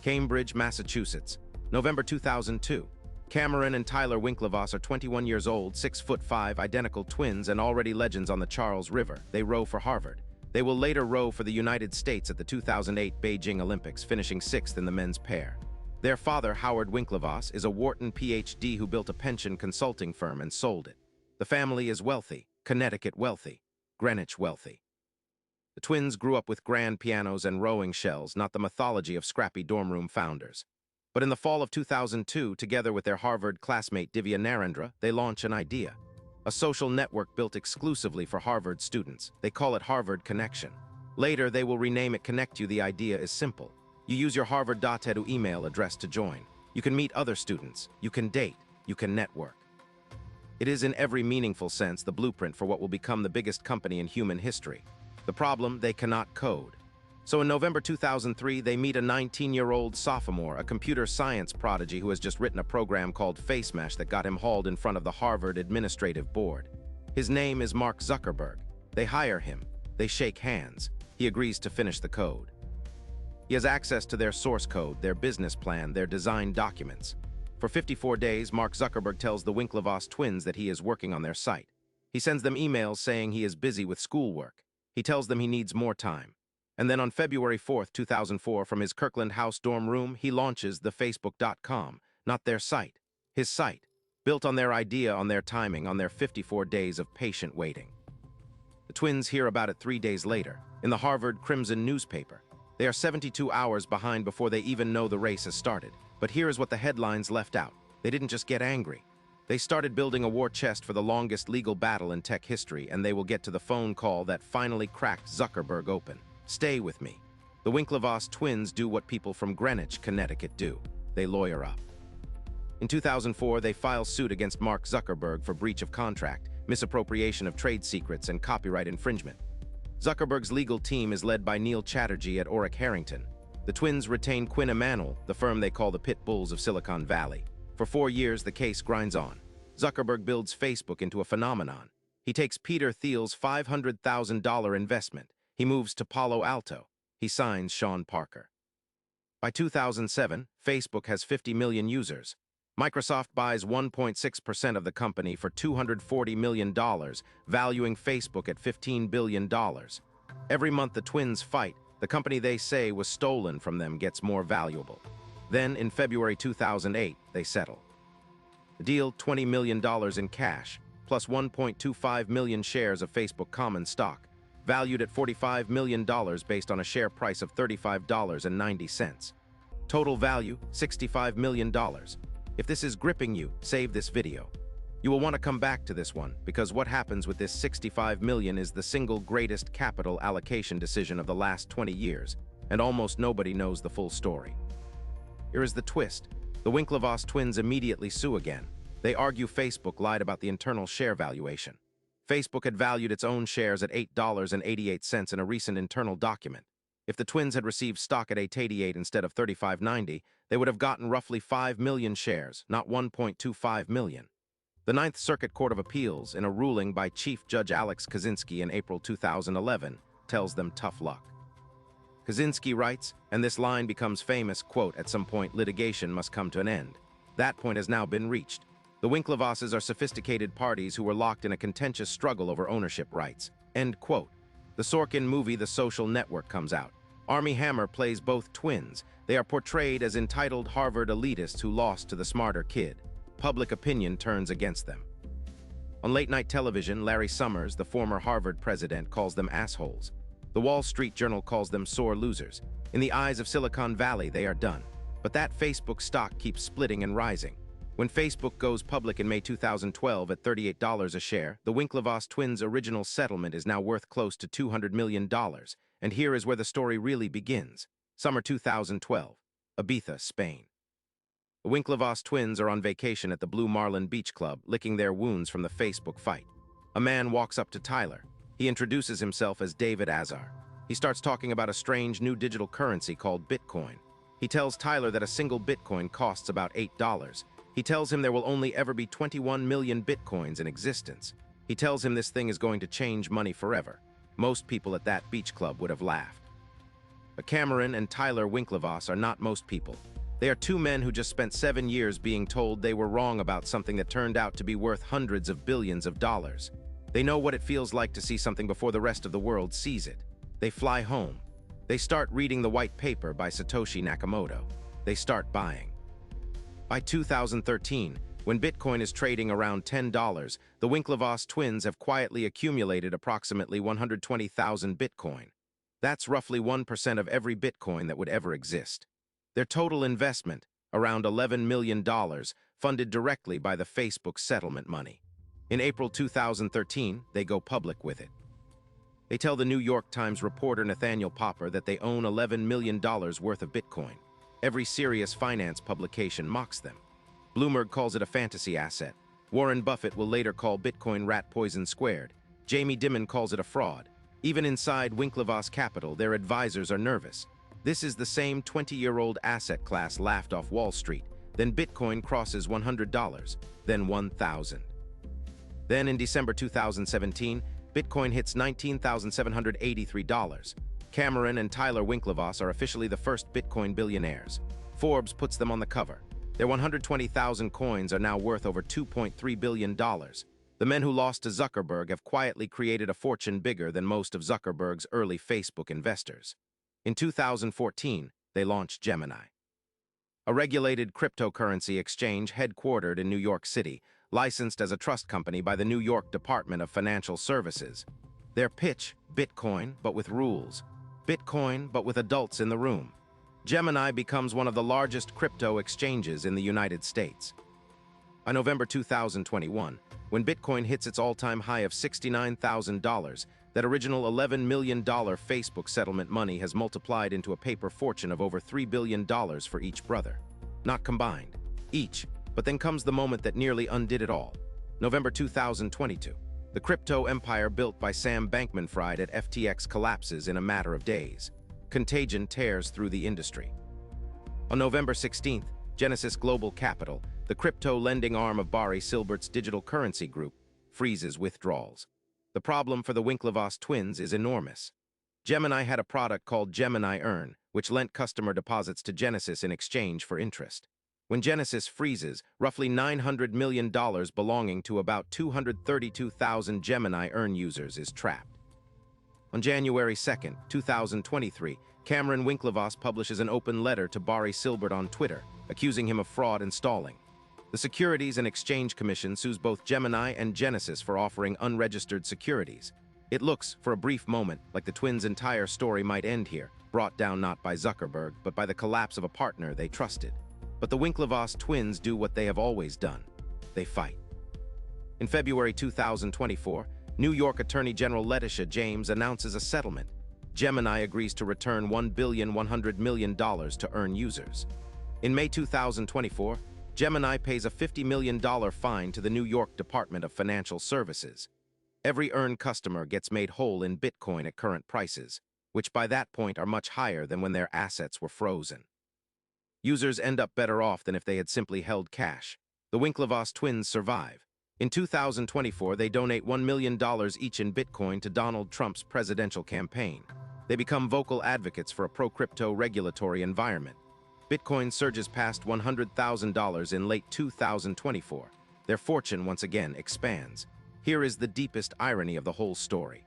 Cambridge, Massachusetts, November 2002. Cameron and Tyler Winklevoss are 21 years old, 6'5", identical twins and already legends on the Charles River. They row for Harvard. They will later row for the United States at the 2008 Beijing Olympics, finishing 6th in the men's pair. Their father, Howard Winklevoss, is a Wharton PhD who built a pension consulting firm and sold it. The family is wealthy, Connecticut wealthy, Greenwich wealthy. The twins grew up with grand pianos and rowing shells, not the mythology of scrappy dorm room founders. But in the fall of 2002, together with their Harvard classmate Divya Narendra, they launch an idea. A social network built exclusively for Harvard students. They call it Harvard Connection. Later, they will rename it Connect You. The idea is simple. You use your harvard.edu email address to join. You can meet other students. You can date. You can network. It is in every meaningful sense the blueprint for what will become the biggest company in human history. The problem, they cannot code. So in November 2003, they meet a 19-year-old sophomore, a computer science prodigy who has just written a program called FaceMesh that got him hauled in front of the Harvard Administrative Board. His name is Mark Zuckerberg. They hire him. They shake hands. He agrees to finish the code. He has access to their source code, their business plan, their design documents. For 54 days, Mark Zuckerberg tells the Winklevoss twins that he is working on their site. He sends them emails saying he is busy with schoolwork. He tells them he needs more time. And then on February 4, 2004, from his Kirkland House dorm room, he launches the Facebook.com, not their site, his site, built on their idea, on their timing, on their 54 days of patient waiting. The twins hear about it 3 days later, in the Harvard Crimson newspaper. They are 72 hours behind before they even know the race has started. But here is what the headlines left out. They didn't just get angry. They started building a war chest for the longest legal battle in tech history, and they will get to the phone call that finally cracked Zuckerberg open. Stay with me. The Winklevoss twins do what people from Greenwich, Connecticut do. They lawyer up. In 2004, they file suit against Mark Zuckerberg for breach of contract, misappropriation of trade secrets, and copyright infringement. Zuckerberg's legal team is led by Neil Chatterjee at Orrick Harrington. The twins retain Quinn Emanuel, the firm they call the Pit Bulls of Silicon Valley. For 4 years, the case grinds on. Zuckerberg builds Facebook into a phenomenon. He takes Peter Thiel's $500,000 investment. He moves to Palo Alto. He signs Sean Parker. By 2007, Facebook has 50 million users. Microsoft buys 1.6% of the company for $240 million, valuing Facebook at $15 billion. Every month the twins fight. The company they say was stolen from them gets more valuable. Then, in February 2008, they settle. The deal, $20 million in cash, plus 1.25 million shares of Facebook common stock, valued at $45 million based on a share price of $35.90. Total value, $65 million. If this is gripping you, save this video. You will want to come back to this one, because what happens with this $65 million is the single greatest capital allocation decision of the last 20 years, and almost nobody knows the full story. Here is the twist. The Winklevoss twins immediately sue again. They argue Facebook lied about the internal share valuation. Facebook had valued its own shares at $8.88 in a recent internal document. If the twins had received stock at $8.88 instead of $35.90, they would have gotten roughly 5 million shares, not 1.25 million. The Ninth Circuit Court of Appeals, in a ruling by Chief Judge Alex Kozinski in April 2011, tells them tough luck. Kozinski writes, and this line becomes famous, quote, "At some point litigation must come to an end. That point has now been reached. The Winklevosses are sophisticated parties who were locked in a contentious struggle over ownership rights." End quote. The Sorkin movie The Social Network comes out. Armie Hammer plays both twins. They are portrayed as entitled Harvard elitists who lost to the smarter kid. Public opinion turns against them. On late-night television, Larry Summers, the former Harvard president, calls them assholes. The Wall Street Journal calls them sore losers. In the eyes of Silicon Valley, they are done. But that Facebook stock keeps splitting and rising. When Facebook goes public in May 2012 at $38 a share, the Winklevoss twins' original settlement is now worth close to $200 million. And here is where the story really begins. Summer 2012, Ibiza, Spain. The Winklevoss twins are on vacation at the Blue Marlin Beach Club, licking their wounds from the Facebook fight. A man walks up to Tyler. He introduces himself as David Azar. He starts talking about a strange new digital currency called Bitcoin. He tells Tyler that a single Bitcoin costs about $8. He tells him there will only ever be 21 million Bitcoins in existence. He tells him this thing is going to change money forever. Most people at that beach club would have laughed. But Cameron and Tyler Winklevoss are not most people. They are two men who just spent 7 years being told they were wrong about something that turned out to be worth hundreds of billions of dollars. They know what it feels like to see something before the rest of the world sees it. They fly home. They start reading the white paper by Satoshi Nakamoto. They start buying. By 2013, when Bitcoin is trading around $10, the Winklevoss twins have quietly accumulated approximately 120,000 Bitcoin. That's roughly 1% of every Bitcoin that would ever exist. Their total investment, around $11 million, funded directly by the Facebook settlement money. In April 2013, they go public with it. They tell the New York Times reporter Nathaniel Popper that they own $11 million worth of Bitcoin. Every serious finance publication mocks them. Bloomberg calls it a fantasy asset. Warren Buffett will later call Bitcoin rat poison squared. Jamie Dimon calls it a fraud. Even inside Winklevoss Capital, their advisors are nervous. This is the same 20-year-old asset class laughed off Wall Street. Then Bitcoin crosses $100, then $1,000. Then in December 2017, Bitcoin hits $19,783. Cameron and Tyler Winklevoss are officially the first Bitcoin billionaires. Forbes puts them on the cover. Their 120,000 coins are now worth over $2.3 billion. The men who lost to Zuckerberg have quietly created a fortune bigger than most of Zuckerberg's early Facebook investors. In 2014, they launched Gemini, a regulated cryptocurrency exchange headquartered in New York City, licensed as a trust company by the New York Department of Financial Services. Their pitch, Bitcoin, but with rules. Bitcoin, but with adults in the room. Gemini becomes one of the largest crypto exchanges in the United States. By November 2021, when Bitcoin hits its all-time high of $69,000, that original $11 million Facebook settlement money has multiplied into a paper fortune of over $3 billion for each brother. Not combined, each, but then comes the moment that nearly undid it all. November 2022. The crypto empire built by Sam Bankman-Fried at FTX collapses in a matter of days. Contagion tears through the industry. On November 16th, Genesis Global Capital, the crypto lending arm of Barry Silbert's digital currency group, freezes withdrawals. The problem for the Winklevoss twins is enormous. Gemini had a product called Gemini Earn, which lent customer deposits to Genesis in exchange for interest. When Genesis freezes, roughly $900 million belonging to about 232,000 Gemini Earn users is trapped. On January 2, 2023, Cameron Winklevoss publishes an open letter to Barry Silbert on Twitter, accusing him of fraud and stalling. The Securities and Exchange Commission sues both Gemini and Genesis for offering unregistered securities. It looks, for a brief moment, like the twins' entire story might end here, brought down not by Zuckerberg, but by the collapse of a partner they trusted. But the Winklevoss twins do what they have always done. They fight. In February 2024, New York Attorney General Letitia James announces a settlement. Gemini agrees to return $1,100 million to Earn users. In May 2024, Gemini pays a $50 million fine to the New York Department of Financial Services. Every Earn customer gets made whole in Bitcoin at current prices, which by that point are much higher than when their assets were frozen. Users end up better off than if they had simply held cash. The Winklevoss twins survive. In 2024, they donate $1 million each in Bitcoin to Donald Trump's presidential campaign. They become vocal advocates for a pro-crypto regulatory environment. Bitcoin surges past $100,000 in late 2024. Their fortune once again expands. Here is the deepest irony of the whole story.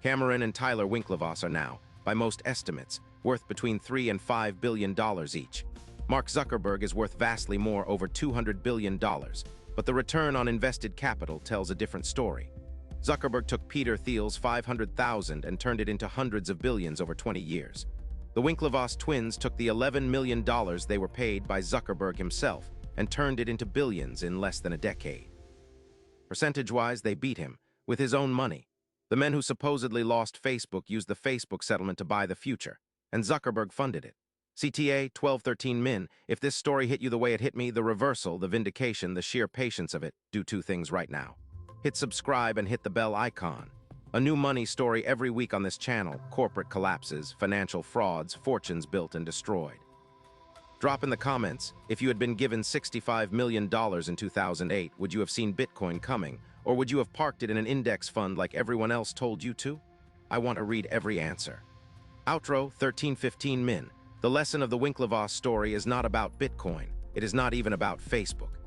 Cameron and Tyler Winklevoss are now, by most estimates, worth between $3 and $5 billion each. Mark Zuckerberg is worth vastly more, over $200 billion. But the return on invested capital tells a different story. Zuckerberg took Peter Thiel's $500,000 and turned it into hundreds of billions over 20 years. The Winklevoss twins took the $11 million they were paid by Zuckerberg himself and turned it into billions in less than a decade. Percentage-wise, they beat him, with his own money. The men who supposedly lost Facebook used the Facebook settlement to buy the future, and Zuckerberg funded it. CTA 1213 Min, if this story hit you the way it hit me, the reversal, the vindication, the sheer patience of it, do two things right now. Hit subscribe and hit the bell icon. A new money story every week on this channel: corporate collapses, financial frauds, fortunes built and destroyed. Drop in the comments, if you had been given $65 million in 2008, would you have seen Bitcoin coming, or would you have parked it in an index fund like everyone else told you to? I want to read every answer. Outro 1315 Min. The lesson of the Winklevoss story is not about Bitcoin. It is not even about Facebook.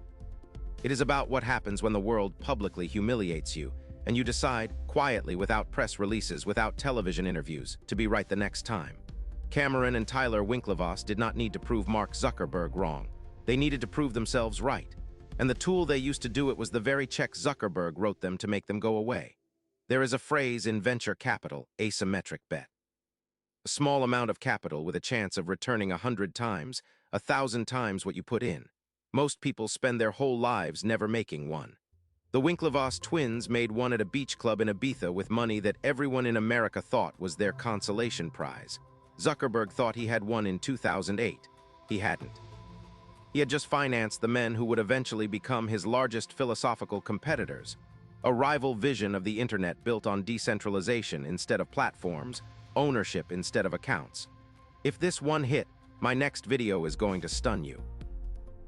It is about what happens when the world publicly humiliates you, and you decide, quietly, without press releases, without television interviews, to be right the next time. Cameron and Tyler Winklevoss did not need to prove Mark Zuckerberg wrong. They needed to prove themselves right. And the tool they used to do it was the very check Zuckerberg wrote them to make them go away. There is a phrase in venture capital, asymmetric bet. A small amount of capital with a chance of returning 100 times, 1,000 times what you put in. Most people spend their whole lives never making one. The Winklevoss twins made one at a beach club in Ibiza with money that everyone in America thought was their consolation prize. Zuckerberg thought he had won in 2008. He hadn't. He had just financed the men who would eventually become his largest philosophical competitors. A rival vision of the internet built on decentralization instead of platforms, ownership instead of accounts. If this one hit, my next video is going to stun you.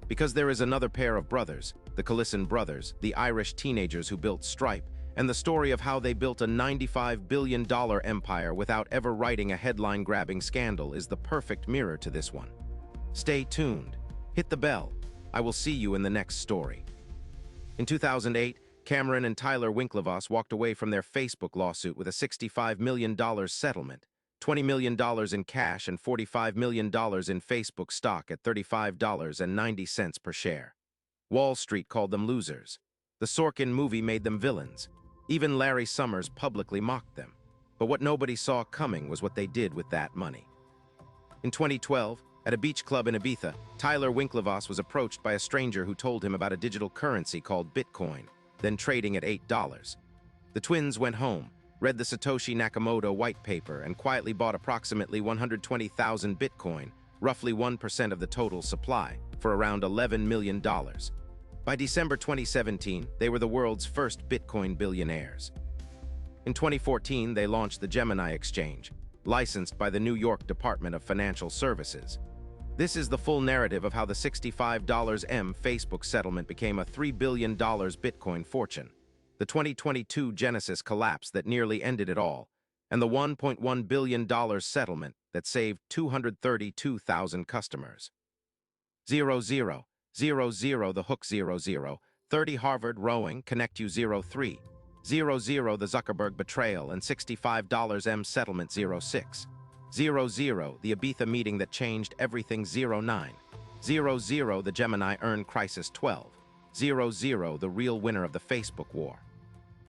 Because there is another pair of brothers, the Collisson brothers, the Irish teenagers who built Stripe, and the story of how they built a $95 billion empire without ever writing a headline-grabbing scandal is the perfect mirror to this one. Stay tuned. Hit the bell. I will see you in the next story. In 2008, Cameron and Tyler Winklevoss walked away from their Facebook lawsuit with a $65 million settlement, $20 million in cash and $45 million in Facebook stock at $35.90 per share. Wall Street called them losers. The Sorkin movie made them villains. Even Larry Summers publicly mocked them. But what nobody saw coming was what they did with that money. In 2012, at a beach club in Ibiza, Tyler Winklevoss was approached by a stranger who told him about a digital currency called Bitcoin, then trading at $8. The twins went home, read the Satoshi Nakamoto white paper, and quietly bought approximately 120,000 Bitcoin, roughly 1% of the total supply, for around $11 million. By December 2017, they were the world's first Bitcoin billionaires. In 2014, they launched the Gemini exchange, licensed by the New York Department of Financial Services. This is the full narrative of how the $65 Facebook settlement became a $3 billion Bitcoin fortune, the 2022 Genesis collapse that nearly ended it all, and the $1.1 billion settlement that saved 232,000 customers. 00, 00, the hook 00, 30 Harvard rowing, connect you 03, 00, the Zuckerberg betrayal and $65 settlement 06, 00, the Ibiza meeting that changed everything 09, 00, the Gemini earn crisis 12, 00, the real winner of the Facebook war.